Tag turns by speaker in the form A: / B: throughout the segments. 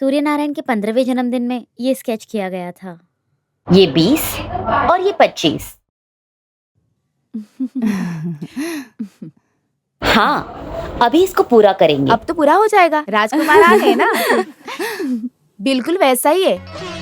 A: सूर्य नारायण के 15वें जन्मदिन में ये स्केच किया गया था।
B: ये 20 और ये 25। हाँ, अभी इसको पूरा करेंगे।
C: अब तो पूरा हो जाएगा, राजकुमार आ गए ना। बिल्कुल वैसा ही है।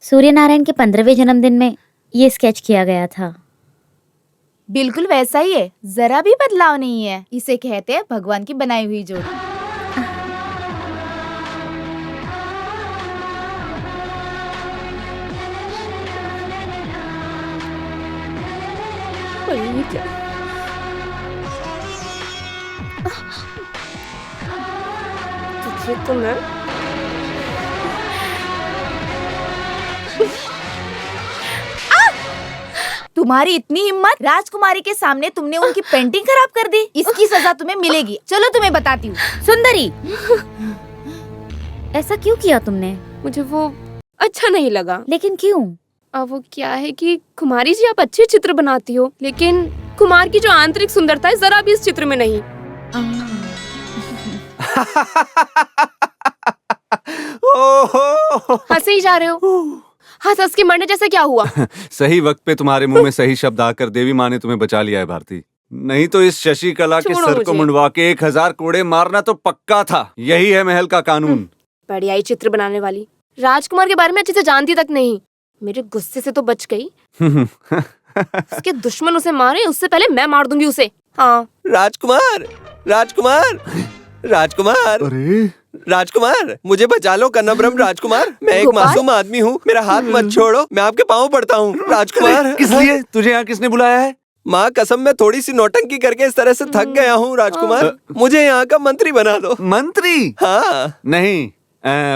A: सूर्य नारायण के 15वें जन्मदिन में ये स्केच किया गया था।
C: बिल्कुल वैसा ही है, जरा भी बदलाव नहीं है। इसे कहते हैं भगवान की बनाई हुई जोड़ी।
D: तो मैं
C: तुम्हारी इतनी हिम्मत, राजकुमारी के सामने तुमने उनकी पेंटिंग खराब कर दी। इसकी सजा तुम्हें मिलेगी। चलो तुम्हें बताती हूँ।
A: सुंदरी, ऐसा क्यों किया तुमने?
D: मुझे वो अच्छा नहीं लगा।
A: लेकिन क्यों?
D: अब वो क्या है कि कुमारी जी आप अच्छे चित्र बनाती हो, लेकिन कुमार की जो आंतरिक सुंदरता है जरा भी इस चित्र में नहीं। हंसे ही जा रहे हो। हंस के मरने जैसा क्या हुआ?
E: सही वक्त पे तुम्हारे मुंह में सही शब्द आकर देवी माँ ने तुम्हें बचा लिया है भारती। नहीं तो इस शशि कला के सर को मुंडवा के 1000 कोड़े मारना तो पक्का था। यही है महल का कानून।
D: बढ़िया ही चित्र बनाने वाली। राजकुमार के बारे में अच्छे से जानती तक नहीं। मेरे गुस्से से तो बच गई। उसके दुश्मन उसे मारे, उससे पहले मैं मार दूंगी उसे। हाँ।
F: राजकुमार, राजकुमार, राजकुमार,
E: अरे
F: राजकुमार, मुझे बचा लो कन्नाब्रह्म राजकुमार। मैं एक
D: गोपाल?
F: मासूम आदमी हूँ, मेरा हाथ मत छोड़ो, मैं आपके पाँव पड़ता हूँ राजकुमार।
E: किस लिए? तुझे यहाँ किसने बुलाया है?
F: माँ कसम, मैं थोड़ी सी नौटंकी करके इस तरह से थक गया हूँ राजकुमार। मुझे यहाँ का मंत्री बना दो।
E: मंत्री?
F: हाँ।
E: नहीं,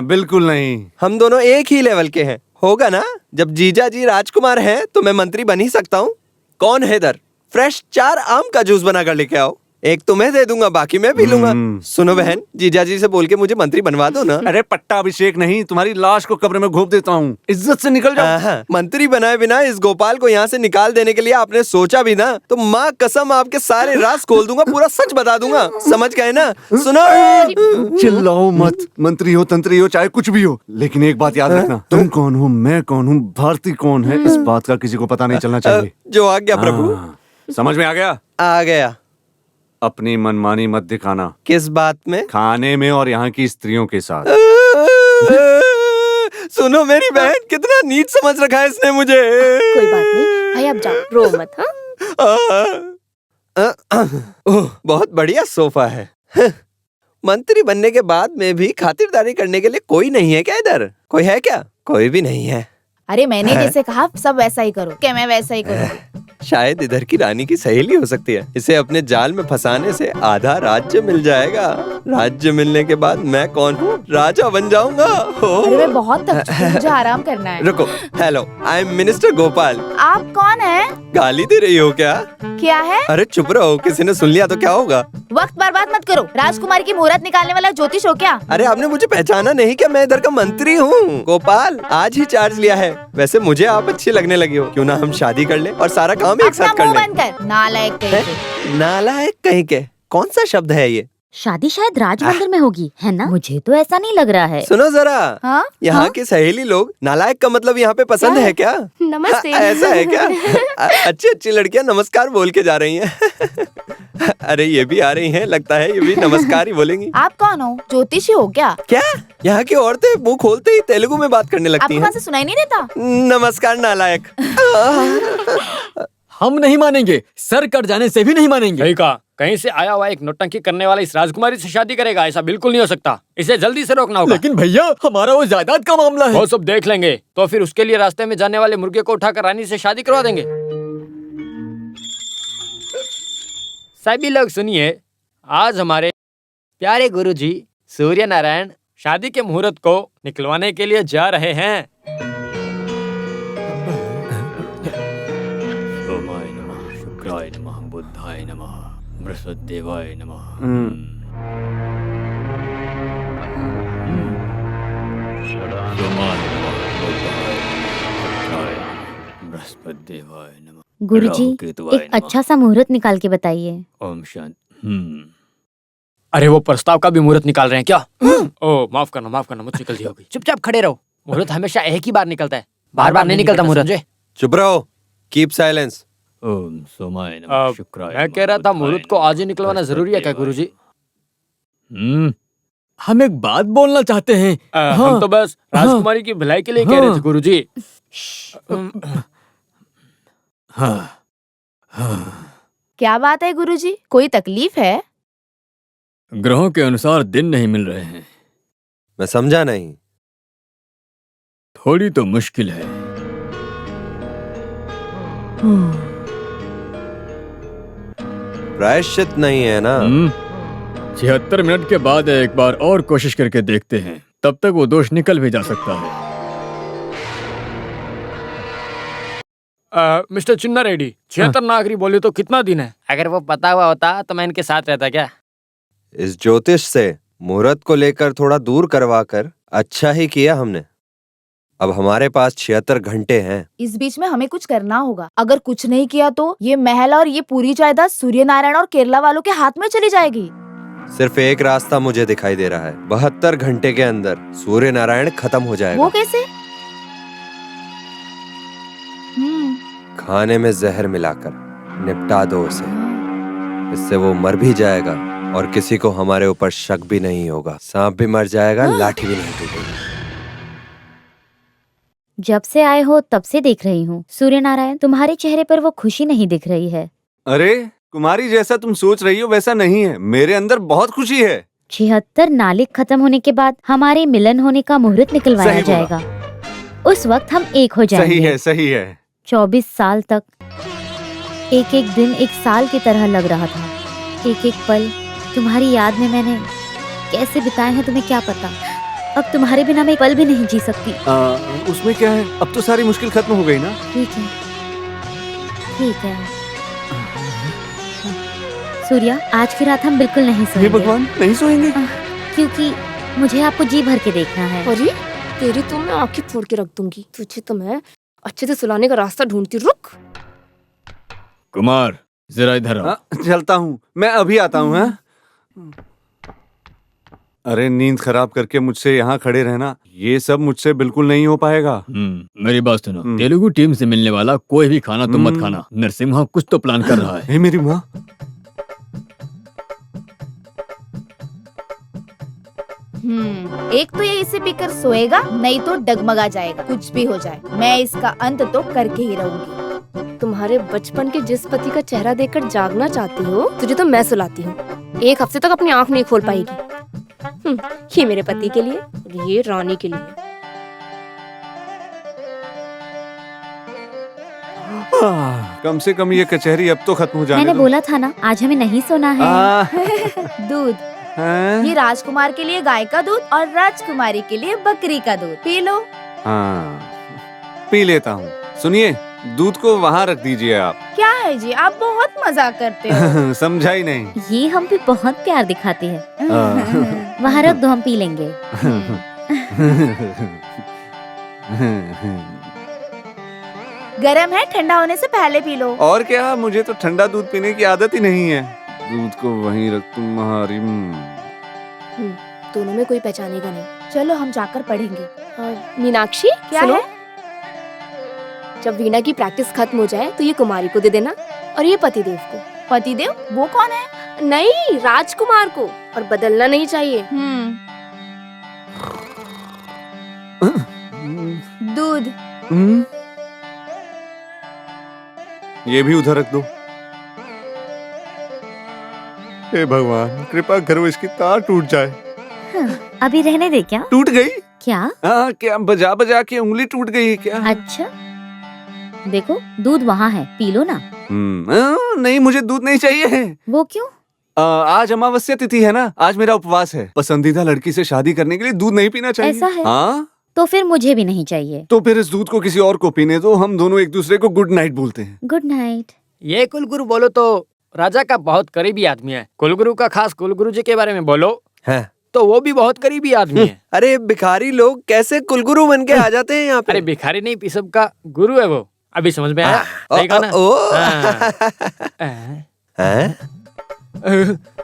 E: बिल्कुल नहीं।
F: हम दोनों एक ही लेवल के हैं, होगा ना? जब जीजा जी राजकुमार हैं तो मैं मंत्री बन ही सकता हूँ। कौन है इधर? फ्रेश 4 आम का जूस बना कर लेके आओ। एक तुम्हें दे दूंगा, बाकी मैं पी लूंगा। सुनो बहन, जीजा जी से बोल के मुझे मंत्री बनवा दो ना।
E: अरे पट्टा अभिषेक नहीं, तुम्हारी लाश को कब्र में घोप देता हूँ। इज्जत से निकल जाओ।
F: मंत्री बनाए बिना इस गोपाल को यहाँ से निकाल देने के लिए आपने सोचा भी ना, तो माँ कसम आपके सारे राज खोल दूंगा, पूरा सच बता दूंगा। समझ गए ना? सुनो,
E: चिल्लाओ मत। मंत्री हो, तंत्री हो, चाहे कुछ भी हो, लेकिन एक बात याद रखना, तुम कौन हो, मैं कौन हूँ, भारती कौन है, इस बात का किसी को पता नहीं चलना चाहिए।
F: जो आज्ञा प्रभु।
E: समझ में आ गया?
F: आ गया।
E: अपनी मनमानी मत दिखाना।
F: किस बात में?
E: खाने में और यहाँ की स्त्रियों के साथ।
F: सुनो मेरी बहन, कितना नीच समझ रखा है इसने मुझे।
D: कोई बात नहीं भाई, अब जाओ, रो मत। हाँ?
F: ओह, बहुत बढ़िया सोफा है। मंत्री बनने के बाद में भी खातिरदारी करने के लिए कोई नहीं है क्या इधर? कोई है क्या? कोई भी नहीं है।
C: अरे मैंने जैसे कहा सब वैसा ही करो। क्या मैं वैसा ही करूँ?
F: शायद इधर की रानी की सहेली हो सकती है। इसे अपने जाल में फंसाने से आधा राज्य मिल जाएगा। राज्य मिलने के बाद मैं कौन हूँ? राजा बन जाऊंगा।
C: अरे मैं बहुत थक चुकी हूँ, मुझे आराम करना है।
F: रुको, hello, I am minister Gopal.
C: आप कौन है?
F: गाली दे रही हो क्या?
C: क्या है?
F: अरे चुप रहो, किसी ने सुन लिया तो क्या होगा?
C: वक्त बर्बाद मत करो। राजकुमार की मुहूर्त निकालने वाला ज्योतिष हो क्या?
F: अरे आपने मुझे पहचाना नहीं क्या? मैं इधर का मंत्री हूँ। गोपाल, आज ही चार्ज लिया है। वैसे मुझे आप अच्छी लगने लगी हो, क्यों ना हम शादी कर ले और सारा काम एक साथ कर ले।
C: बंद कर, नालायक कहीं के।
F: नालायक कहीं के? कौन सा शब्द है ये?
A: शादी शायद राजमंदिर में होगी, है ना? मुझे तो ऐसा नहीं लग रहा है।
F: सुनो जरा,
C: हाँ?
F: यहाँ की सहेली लोग नालायक का मतलब यहाँ पे पसंद है क्या?
D: नमस्ते।
F: ऐसा है क्या? अच्छी अच्छी लड़कियाँ नमस्कार बोल के जा रही हैं। अरे ये भी आ रही हैं, लगता है ये भी नमस्कार ही बोलेंगी।
C: आप कौन हो? ज्योतिषी हो क्या?
F: क्या? यहाँ की औरतें मुंह खोलते ही तेलुगु में बात करने लगती
C: आपको
F: हैं।
C: वहाँ से सुनाई नहीं देता?
F: नमस्कार नालायक।
G: हम नहीं मानेंगे, सर कट जाने से भी नहीं मानेंगे।
H: सही कहा। कहीं से आया हुआ एक नौटंकी करने वाला इस राजकुमारी से शादी करेगा, ऐसा बिल्कुल नहीं हो सकता। इसे जल्दी से रोकना होगा।
G: लेकिन भैया, हमारा वो जायदाद का मामला है।
H: वो सब देख लेंगे, तो फिर उसके लिए रास्ते में जाने वाले मुर्गे को उठाकर रानी से शादी करवा देंगे। सभी लोग सुनिए, आज हमारे प्यारे गुरुजी सूर्य नारायण शादी के मुहूर्त को निकलवाने के लिए जा रहे हैं। शुक्राय नमः, बुद्धाय नमः, बृहस्पतिदेवाय नमः। सोमाय नमः, बुद्धाय नमः, बृहस्पतिदेवाय नमः।
A: गुरुजी,
H: राहु केतुवाय
A: एक
H: नमः।
A: अच्छा सा मुहूर्त निकाल के बताइए।
H: ओम शांति। अरे वो प्रस्ताव का भी मुहूर्त निकाल रहे हैं क्या? ओ माफ करना, मुझसे गलती हो गई। चुपचाप खड़े रहो। मुहूर्त हमेशा एक ही बार निकलता है, बार बार नहीं निकलता मुहूर्त।
F: चुप रहो, कीप साइलेंस।
H: ओम सोमाय नमः, शुक्राय। मैं कह रहा था मुहूर्त को आज ही निकलवाना जरूरी है क्या गुरुजी?
G: हम एक बात बोलना चाहते हैं।
H: हम तो बस राजकुमारी की भलाई के लिए कह रहे थे गुरुजी।
C: क्या बात है गुरुजी, कोई तकलीफ है?
G: ग्रहों के अनुसार दिन नहीं मिल रहे हैं।
F: मैं समझा नहीं।
G: थोड़ी तो मुश्किल है।
F: प्रायश्चित नहीं है ना?
G: 76 मिनट के बाद एक बार और कोशिश करके देखते हैं, तब तक वो दोष निकल भी जा सकता है।
H: मिस्टर चिन्ना रेड्डी, 76 नागरी बोले तो कितना दिन है? अगर वो पता हुआ होता तो मैं इनके साथ रहता क्या?
F: इस ज्योतिष से मुहूर्त को लेकर थोड़ा दूर करवा कर अच्छा ही किया हमने। अब हमारे पास 76 घंटे हैं।
C: इस बीच में हमें कुछ करना होगा। अगर कुछ नहीं किया तो ये महल और ये पूरी जायदाद सूर्य नारायण और केरला वालों के हाथ में चली जाएगी।
F: सिर्फ एक रास्ता मुझे दिखाई दे रहा है। 72 घंटे के अंदर सूर्य नारायण खत्म हो जाएगा।
C: वो कैसे?
F: खाने में जहर मिलाकर निपटा दो उसे। इससे वो मर भी जाएगा और किसी को हमारे ऊपर शक भी नहीं होगा। सांप भी मर जाएगा, लाठी भी नहीं टूटेगी।
A: जब से आए हो तब से देख रही हूँ सूर्य नारायण, तुम्हारे चेहरे पर वो खुशी नहीं दिख रही है।
E: अरे कुमारी, जैसा तुम सोच रही हो वैसा नहीं है। मेरे अंदर बहुत खुशी है।
A: 76 नालिक खत्म होने के बाद हमारे मिलन होने का मुहूर्त निकलवाया
E: सही बोला।
A: जाएगा। उस वक्त हम एक हो जाएंगे।
E: सही है, सही है।
A: 24 साल तक एक एक दिन एक साल की तरह लग रहा था। एक एक पल तुम्हारी याद में मैंने कैसे बिताए हैं तुम्हें क्या पता। अब तुम्हारे बिना मैं एक पल भी नहीं जी सकती।
E: उसमें क्या है, अब तो सारी मुश्किल खत्म हो गई ना।
A: ठीक है, ठीक है। सूर्या, आज की रात हम बिल्कुल नहीं
E: हे
A: सोएंगे।
E: भगवान, नहीं सोएंगे?
A: क्योंकि मुझे आपको जी भर के देखना है।
D: अरे तेरी तो मैं आंखें फोड़ के रख दूंगी। तुझे तो मैं अच्छे से सुलाने का रास्ता ढूंढती। रुक।
G: कुमार, जरा इधर आओ।
E: चलता हूँ, मैं अभी आता हूँ। हाँ? अरे नींद खराब करके मुझसे यहाँ खड़े रहना, ये सब मुझसे बिल्कुल नहीं हो पाएगा।
G: मेरी बात सुनो। तेलुगु टीम से मिलने वाला कोई भी खाना तुम मत खाना। नरसिम्हा कुछ तो प्लान कर रहा है।
E: हे मेरी माँ।
C: एक तो ये इसे पीकर सोएगा, नहीं तो डगमगा जाएगा। कुछ भी हो जाए, मैं इसका अंत तो करके ही रहूंगी।
D: तुम्हारे बचपन के जिस पति का चेहरा देखकर जागना चाहती हो, तुझे तो मैं सुलाती हूँ। एक हफ्ते तक अपनी आंख नहीं खोल पाएगी। ये मेरे पति के लिए और ये रानी के लिए।
E: कम से कम ये कचहरी अब तो खत्म हो जाने
A: मैंने
E: दो।
A: बोला था ना, आज हमें नहीं सोना है।
C: दूध,
E: हैं?
C: ये राजकुमार के लिए गाय का दूध और राजकुमारी के लिए बकरी का दूध। P low.
E: हाँ, पी लेता हूँ। सुनिए, दूध को वहाँ रख दीजिए आप।
C: क्या है जी, आप बहुत मजाक करते हो।
E: समझा ही नहीं।
A: ये हम पे बहुत प्यार दिखाती है। वहाँ रख दो, हम पी लेंगे।
C: गरम है, ठंडा होने से पहले पी लो।
E: और क्या, मुझे तो ठंडा दूध पीने की आदत ही नहीं है। दूध को वहीं रख तुम्हारी।
D: दोनों में कोई पहचानेगा नहीं।
C: चलो हम जाकर पढ़ेंगे।
D: मीनाक्षी,
C: क्या
D: सुनो?
C: है?
D: जब वीणा की प्रैक्टिस खत्म हो जाए तो ये कुमारी को दे देना और ये पतिदेव को।
C: पतिदेव वो कौन है?
D: नहीं, राजकुमार को। और बदलना नहीं चाहिए।
C: दूध।
E: ये भी उधर रख दो। हे भगवान, कृपा करो इसकी तार टूट जाए।
A: अभी रहने दे। क्या
E: टूट गई?
A: क्या?
E: हाँ, क्या बजा बजा के उंगली टूट गई है क्या?
A: अच्छा, देखो दूध वहाँ है, पी लो ना।
E: नहीं, मुझे दूध नहीं चाहिए।
A: वो क्यों?
E: आज अमावस्या तिथि है ना, आज मेरा उपवास है। पसंदीदा लड़की से शादी करने के लिए दूध नहीं पीना चाहिए।
A: ऐसा है?
E: हाँ,
A: तो फिर मुझे भी नहीं चाहिए।
E: तो फिर इस दूध को किसी और को पीने दो। हम दोनों एक दूसरे को गुड नाइट बोलते हैं।
A: Good night.
H: ये कुलगुरु बोलो तो राजा का बहुत करीबी आदमी है। कुलगुरु का खास कुलगुरु जी के बारे में बोलो
F: है
H: तो वो भी बहुत करीबी आदमी है।
F: अरे भिखारी लोग कैसे कुलगुरु बन के आ जाते हैं यहाँ पे?
H: अरे भिखारी नहीं, पिसब का गुरु है वो। अभी समझ में आया? सही कहा ना?
F: हैं?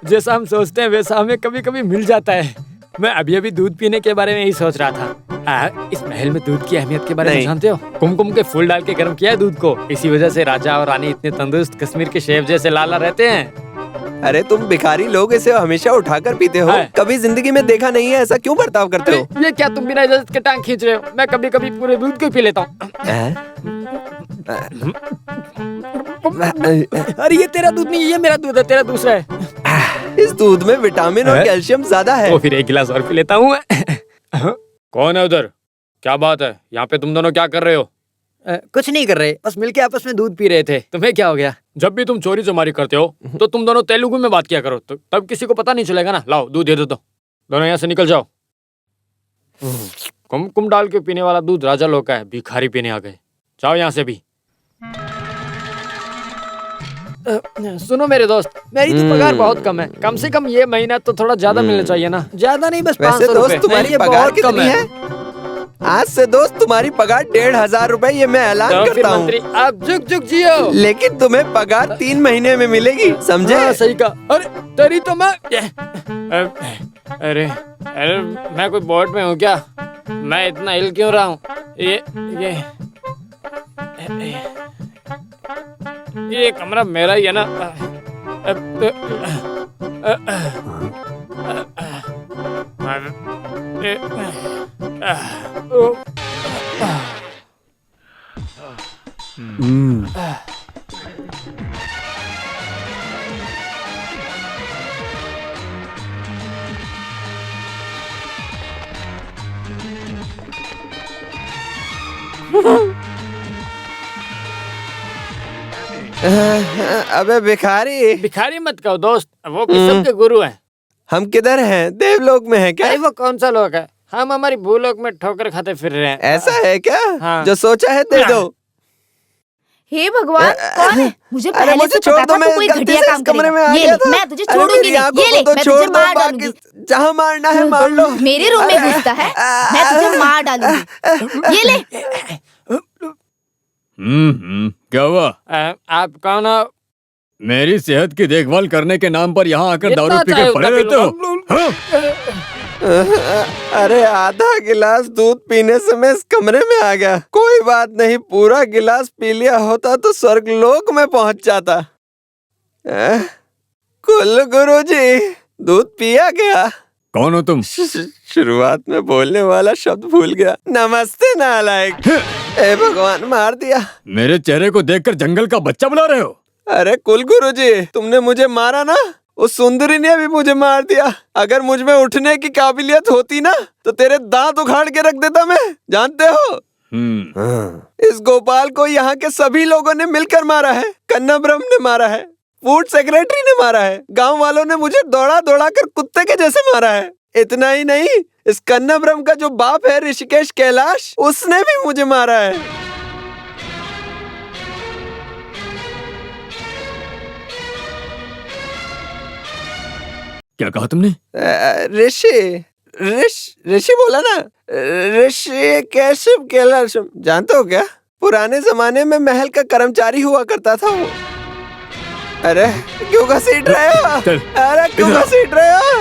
H: जैसा हम सोचते हैं वैसा हमें कभी कभी मिल जाता है। मैं अभी अभी दूध पीने के बारे में ही सोच रहा था। इस महल में दूध की अहमियत के बारे में
F: नहीं।
H: जानते हो? कुमकुम के फूल डाल के गर्म किया है दूध को, इसी वजह से राजा और रानी इतने तंदुरुस्त कश्मीर के शेफ जैसे लाला रहते हैं।
F: अरे तुम भिखारी लोग इसे हमेशा उठाकर पीते हो,
H: है।
F: कभी जिंदगी में देखा नहीं है, ऐसा क्यों बर्ताव करते हो?
H: ये क्या तुम बिना इजाजत के टांग खींच रहे हो? मैं कभी कभी पूरे दूध को पी लेता हूँ।
F: हैं?
H: अरे ये तेरा दूध नहीं है, ये मेरा दूध है, तेरा दूसरा है।
F: इस दूध में विटामिन और
H: है?
F: कैल्शियम ज्यादा है।
H: तो फिर एक गिलास और पी लेता हूँ। कौन है उधर? क्या बात है? यहाँ पे तुम दोनों क्या कर रहे हो? कुछ नहीं कर रहे, बस मिलके आपस में दूध पी रहे थे। तुम्हें क्या हो गया? जब भी तुम चोरी चमारी करते हो तो तुम दोनों तेलुगु में बात किया करो, तो तब किसी को पता नहीं चलेगा ना। लाओ दूध दे दो, दोनों यहाँ से निकल जाओ। कुमकुम डाल के पीने वाला दूध राजा लोग का है, भिखारी पीने आ गए। जाओ यहाँ से भी। सुनो मेरे दोस्त, मेरी तो पगार बहुत कम है। कम से कम ये महीना तो थोड़ा ज्यादा मिलना चाहिए ना। ज्यादा नहीं, बस
F: वैसे
H: 500
F: दोस्त
H: रुपए।
F: तुम्हारी
H: ये
F: पगार
H: बहुत कम
F: कितनी है? आज से दोस्त तुम्हारी पगार 1500 रुपए, ये मैं ऐलान
H: तो फिर
F: करता हूँ।
H: मंत्री आप जुग जुग जियो।
F: लेकिन तुम्हें पगार 3 महीने में मिलेगी, समझे?
H: हाँ, सही कहा। अरे तेरी तो मैं अरे अरे मैं कोई बोर्ड में हूँ क्या? मैं इतना हिल क्यों रहा हूँ? ये कमरा मेरा ही है ना?
F: अबे भिखारी,
H: भिखारी मत कहो दोस्त, वो किस्म के गुरु हैं।
F: हम किधर हैं? देवलोक में हैं क्या?
H: अरे वो कौन सा लोग है? हम हमारी भूलोक में ठोकर खाते फिर रहे हैं।
F: ऐसा है क्या?
H: हाँ।
F: जो सोचा है दे दो।
C: हे भगवान, कौन है? मुझे
F: अरे
C: पहले
F: मुझे
C: से
F: छोड़
C: पता
F: दो,
C: था
F: मैं
C: तू कोई
F: गलती
C: घटिया
F: से
C: काम
F: इस कमरे में
C: करेगा।
F: आ
C: ये
F: गया
C: ले,
F: था।
C: मैं तुझे
F: अरे
C: छोड़ूंगी
F: मेरी
C: नहीं।
F: आंखों
C: ये
F: को
C: ले,
F: तो
C: मैं
F: छोड़
C: तुझे
F: दो,
C: मार
F: बाकी
C: डालूंगी।
F: जहाँ मारना है मार लो।
C: मेरे रूम में घुसता है, मैं तुझे मार डालूंगी। ये ले।
G: क्या हुआ?
H: आप कौन हो?
G: मेरी सेहत की देखभाल करने के नाम पर यहाँ आकर
H: जितना
G: दारू पी
H: चाहे
G: के पड़े
H: उतना
G: रहते हो?
H: पी
G: हाँ?
F: अरे आधा गिलास दूध पीने से मैं इस कमरे में आ गया। कोई बात नहीं, पूरा गिलास पी लिया होता तो स्वर्ग लोक में पहुंच जाता। कुल गुरुजी, दूध पिया गया?
G: कौन हो तुम?
F: शुरुआत में बोलने वाला शब्द भूल गया। नमस्ते नालायक। ए भगवान, मार दिया।
G: मेरे चेहरे को देखकर जंगल का बच्चा बुला रहे हो?
F: अरे कुल गुरुजी, तुमने मुझे मारा ना, उस सुंदरी ने भी मुझे मार दिया। अगर मुझ में उठने की काबिलियत होती ना तो तेरे दांत उखाड़ के रख देता मैं, जानते हो? इस गोपाल को यहाँ के सभी लोगों ने मिलकर मारा है। कन्नाब्रह्म ने मारा है, फूड सेक्रेटरी ने मारा है, गांव वालों ने मुझे दौड़ा दौड़ा कर कुत्ते के जैसे मारा है। इतना ही नहीं, इस कन्नाब्रह्म का जो बाप है ऋषिकेश कैलाश, उसने भी मुझे मारा है।
G: क्या कहा तुमने?
F: ऋषि बोला ना, ऋषि कैशव कैलाश, जानते हो क्या? पुराने जमाने में महल का कर्मचारी हुआ करता था वो। अरे क्यों घसीट रहे हो? अरे क्यों घसीट रहे हो?